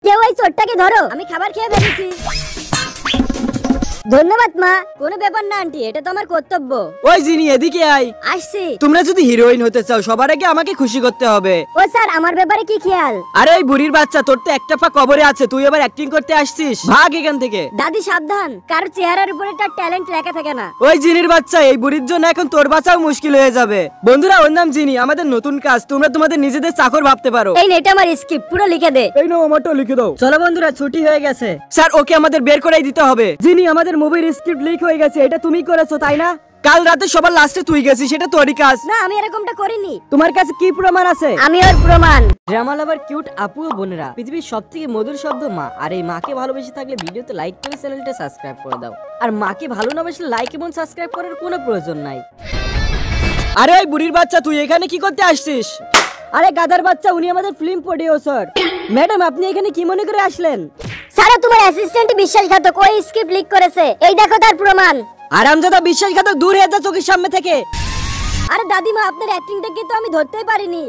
কেউ এই চোরটাকে ধরো, আমি খাবার খেয়ে ফেলেছি। ধন্যবাদ মা। কোনো ব্যাপার না আন্টি, এটা তো আমার কর্তব্য। ওই জিনি এদিকে আয়। আসছি। তোমরা যদি হিরোইন হতে চাও সবার আগে আমাকে খুশি করতে হবে। ও স্যার, আমার ব্যাপারে কি খেয়াল? আরে ওই বুড়ির বাচ্চা, তোর তো একটা পা কবরে আছে, তুই আবার অ্যাক্টিং করতে আসছিস? ভাগ এখান থেকে। দাদি সাবধান, কারো চেহারার উপরে তার ট্যালেন্ট লেখা থাকে না। ওই জিনির বাচ্চা, এই বুড়ির জন্য এখন তোর বাঁচাও মুশকিল হয়ে যাবে। বন্ধুরা, ওর নাম জিনি, আমাদের নতুন কাজ, তোমরা তোমাদের নিজেদের চাকর ভাবতে পারো। এই নে, এটা আমার স্ক্রিপ্ট, পুরো লিখে দে। এই নাও, আমারটা লিখে দাও। চলো বন্ধুরা, ছুটি হয়ে গেছে। স্যার, ওকে আমাদের বের করেই দিতে হবে। জিনি, আমাদের মুভির স্ক্রিপ্ট লিক হয়ে গেছে, এটা তুমি করেছো তাই না? কাল রাতে সবার লাস্টে তুই গেছিস, সেটা তোরই কাজ। না, আমি এরকমটা করিনি। তোমার কাছে কি প্রমাণ আছে? আমি ওর প্রমাণ। ড্রামা লাভার কিউট আপু ও বোনেরা, পৃথিবীর সবথেকে মধুর শব্দ মা। আর এই মাকে ভালোবেসে থাকলে ভিডিওতে লাইক করে চ্যানেলটা সাবস্ক্রাইব করে দাও। আর মাকে ভালো না বাসলে লাইক এবং সাবস্ক্রাইব করার কোনো প্রয়োজন নাই। আরে ওই বুড়ির বাচ্চা, তুই এখানে কি করতে আসছিস? আরে গাধার বাচ্চা, উনি আমাদের ফিল্ম প্রোডিউসার। ম্যাডাম, আপনি এখানে কি মনে করে আসলেন? স্যার, তোমার অ্যাসিস্ট্যান্ট বিশ্বাসঘাতক, ওই স্ক্রিপ্ট লিক করেছে। এই দেখো তার প্রমাণ। আরামজাদা বিশ্বাসঘাতক, দূর হয়ে যা চোখের সামনে থেকে। আরে দাদিমা, আপনার অ্যাক্টিংটাকে তো আমি ধরতেই পারিনি।